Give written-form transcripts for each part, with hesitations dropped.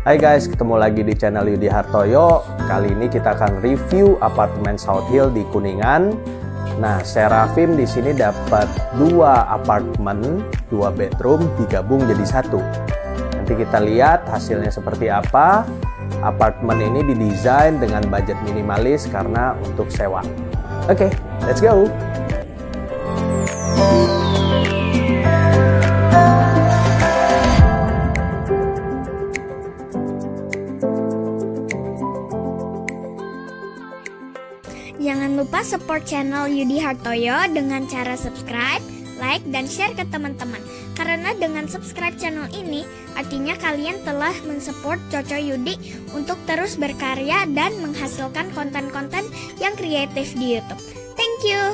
Hai guys, ketemu lagi di channel Yudi Hartoyo. Kali ini kita akan review apartemen South Hill di Kuningan. Nah, Serafim di sini dapat 2 apartemen, 2 bedroom digabung jadi 1. Nanti kita lihat hasilnya seperti apa. Apartemen ini didesain dengan budget minimalis karena untuk sewa. Oke, let's go. Jangan lupa support channel Yudi Hartoyo dengan cara subscribe, like, dan share ke teman-teman. Karena dengan subscribe channel ini, artinya kalian telah mensupport Coco Yudi untuk terus berkarya dan menghasilkan konten-konten yang kreatif di YouTube. Thank you!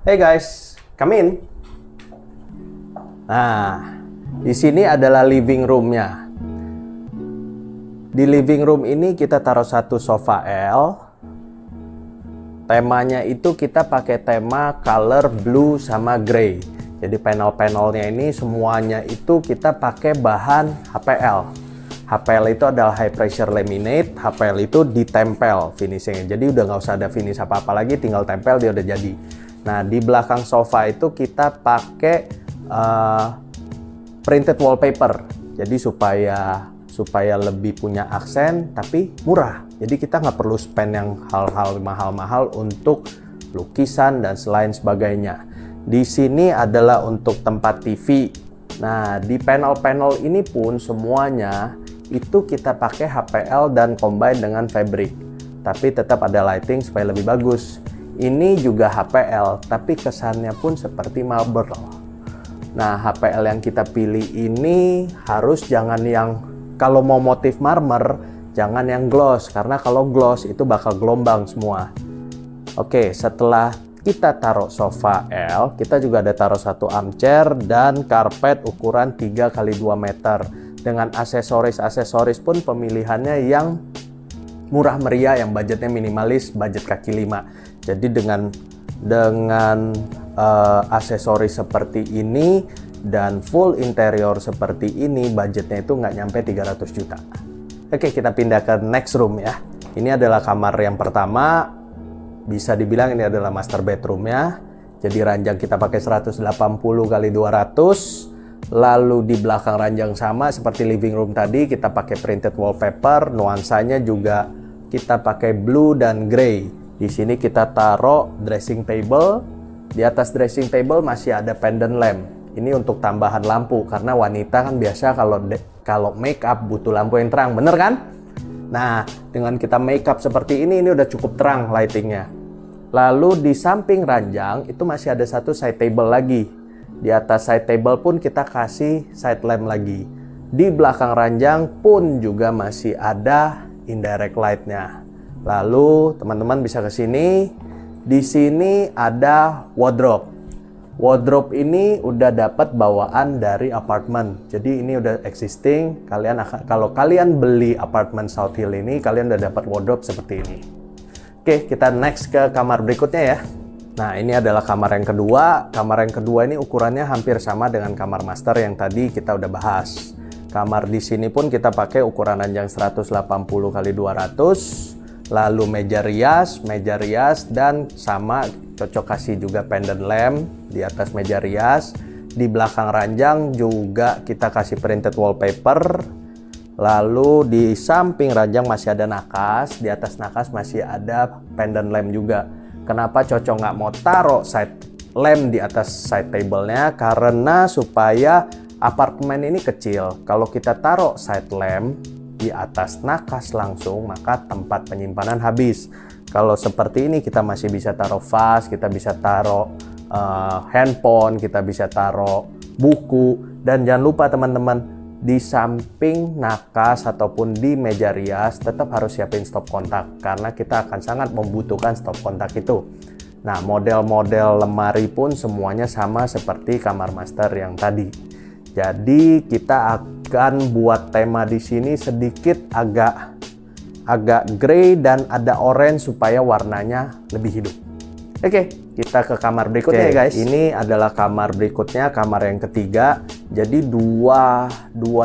Hey guys, come in. Nah, di sini adalah living roomnya. Di living room ini kita taruh 1 sofa L. Temanya itu kita pakai tema color blue sama grey. Jadi panel-panelnya ini semuanya itu kita pakai bahan HPL. HPL itu adalah high pressure laminate. HPL itu ditempel finishingnya. Jadi udah nggak usah ada finish apa-apa lagi, tinggal tempel dia udah jadi. Nah, di belakang sofa itu kita pakai printed wallpaper. Jadi supaya lebih punya aksen tapi murah. Jadi kita nggak perlu spend yang hal-hal mahal-mahal untuk lukisan dan selain sebagainya. Di sini adalah untuk tempat TV. Nah, di panel-panel ini pun semuanya itu kita pakai HPL dan combine dengan fabric. Tapi tetap ada lighting supaya lebih bagus. Ini juga HPL, tapi kesannya pun seperti marble. Nah, HPL yang kita pilih ini harus jangan yang, kalau mau motif marmer, jangan yang gloss. Karena kalau gloss itu bakal gelombang semua. Oke, setelah kita taruh sofa L, kita juga ada taruh 1 armchair dan karpet ukuran 3x2 meter. Dengan aksesoris pun pemilihannya yang murah meriah, yang budgetnya minimalis, budget kaki 5. Jadi dengan aksesoris seperti ini dan full interior seperti ini, budgetnya itu nggak nyampe 300 juta. Oke, kita pindah ke next room ya. Ini adalah kamar yang pertama. Bisa dibilang ini adalah master bedroomnya. Jadi ranjang kita pakai 180x200. Lalu di belakang ranjang sama seperti living room tadi, kita pakai printed wallpaper. Nuansanya juga kita pakai blue dan grey. Di sini kita taruh dressing table. Di atas dressing table masih ada pendant lamp. Ini untuk tambahan lampu karena wanita kan biasa kalau make up butuh lampu yang terang, bener kan? Nah, dengan kita make up seperti ini udah cukup terang lightingnya. Lalu di samping ranjang itu masih ada 1 side table lagi. Di atas side table pun kita kasih side lamp lagi. Di belakang ranjang pun juga masih ada indirect light-nya. Lalu teman-teman bisa ke sini. Di sini ada wardrobe. Wardrobe ini udah dapat bawaan dari apartemen. Jadi ini udah existing. Kalau kalian beli apartemen South Hill ini, kalian udah dapat wardrobe seperti ini. Oke, kita next ke kamar berikutnya ya. Nah, ini adalah kamar yang kedua. Kamar yang kedua ini ukurannya hampir sama dengan kamar master yang tadi kita udah bahas. Kamar di sini pun kita pakai ukuran ranjang 180x200. Lalu meja rias dan sama cocok kasih juga pendant lamp di atas meja rias. Di belakang ranjang juga kita kasih printed wallpaper. Lalu di samping ranjang masih ada nakas, di atas nakas masih ada pendant lamp juga. Kenapa Coco nggak mau taruh side lamp di atas side table-nya? Karena supaya apartemen ini kecil. Kalau kita taruh side lamp di atas nakas langsung, maka tempat penyimpanan habis. Kalau seperti ini kita masih bisa taruh vas, kita bisa taruh handphone, kita bisa taruh buku. Dan jangan lupa teman-teman, di samping nakas ataupun di meja rias tetap harus siapin stop kontak karena kita akan sangat membutuhkan stop kontak itu. Nah, model-model lemari pun semuanya sama seperti kamar master yang tadi. Jadi kita akan buat tema di sini sedikit agak grey dan ada orange supaya warnanya lebih hidup. Oke, kita ke kamar berikutnya ya guys. Ini adalah kamar berikutnya, kamar yang ketiga. Jadi dua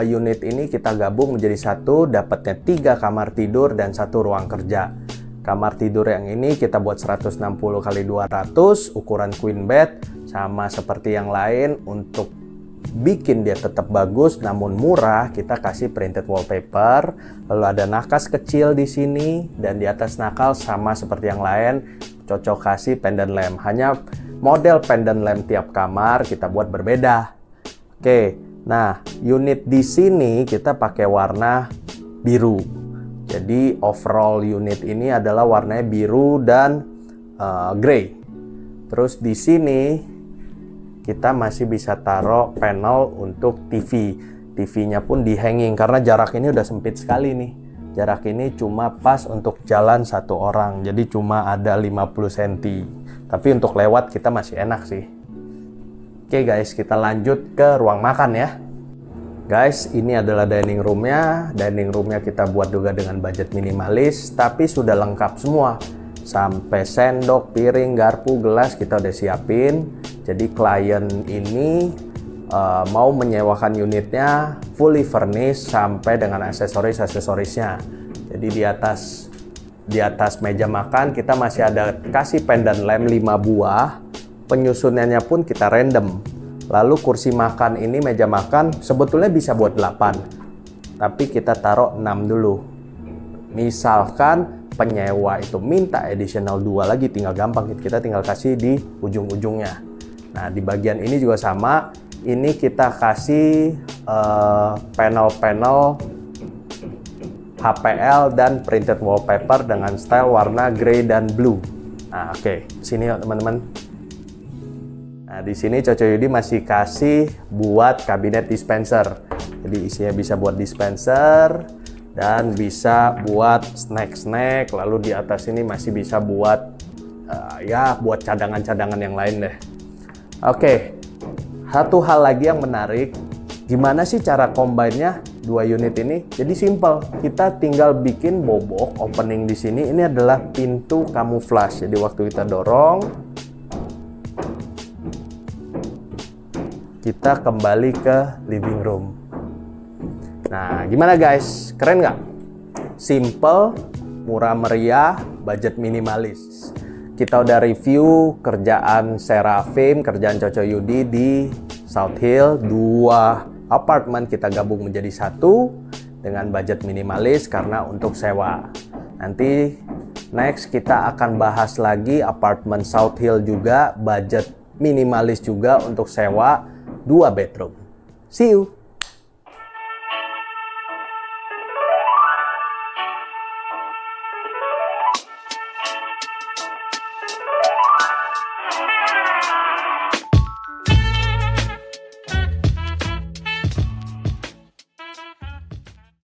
unit ini kita gabung menjadi satu, dapatnya 3 kamar tidur dan 1 ruang kerja. Kamar tidur yang ini kita buat 160 x 200, ukuran queen bed, sama seperti yang lain. Untuk bikin dia tetap bagus namun murah, kita kasih printed wallpaper. Lalu ada nakas kecil di sini, dan di atas nakal sama seperti yang lain, cocok kasih pendant lamp. Hanya model pendant lamp tiap kamar kita buat berbeda. Oke, nah unit di sini kita pakai warna biru. Jadi overall unit ini adalah warnanya biru dan grey. Terus di sini kita masih bisa taruh panel untuk TV. TV-nya pun di hanging karena jarak ini udah sempit sekali nih. Jarak ini cuma pas untuk jalan 1 orang. Jadi cuma ada 50 cm. Tapi untuk lewat kita masih enak sih. Oke guys, kita lanjut ke ruang makan ya. Guys, ini adalah dining roomnya. Dining roomnya kita buat juga dengan budget minimalis, tapi sudah lengkap semua. Sampai sendok, piring, garpu, gelas kita udah siapin. Jadi klien ini mau menyewakan unitnya fully furnished sampai dengan aksesorisnya. Jadi di atas meja makan kita masih ada kasih pendant lamp 5 buah. Penyusunannya pun kita random. Lalu kursi makan ini, meja makan sebetulnya bisa buat 8, tapi kita taruh 6 dulu. Misalkan penyewa itu minta additional 2 lagi, tinggal gampang, kita tinggal kasih di ujung-ujungnya. Nah di bagian ini juga sama, ini kita kasih panel-panel HPL dan printed wallpaper dengan style warna grey dan blue. Nah oke, sini teman-teman. Nah, di sini Coco Yudi masih kasih buat kabinet dispenser. Jadi isinya bisa buat dispenser dan bisa buat snack-snack. Lalu di atas ini masih bisa buat ya buat cadangan-cadangan yang lain deh. Oke, satu hal lagi yang menarik, gimana sih cara combine-nya 2 unit ini? Jadi simple, kita tinggal bikin bobok opening di sini. Ini adalah pintu camouflage. Jadi waktu kita dorong, kita kembali ke living room. Nah, gimana guys? Keren nggak? Simple, murah meriah, budget minimalis. Kita udah review kerjaan Seraphim, kerjaan Coco Yudi di South Hill. 2 apartemen kita gabung menjadi 1 dengan budget minimalis karena untuk sewa. Nanti next kita akan bahas lagi apartemen South Hill juga, budget minimalis juga untuk sewa, 2 bedroom. See you!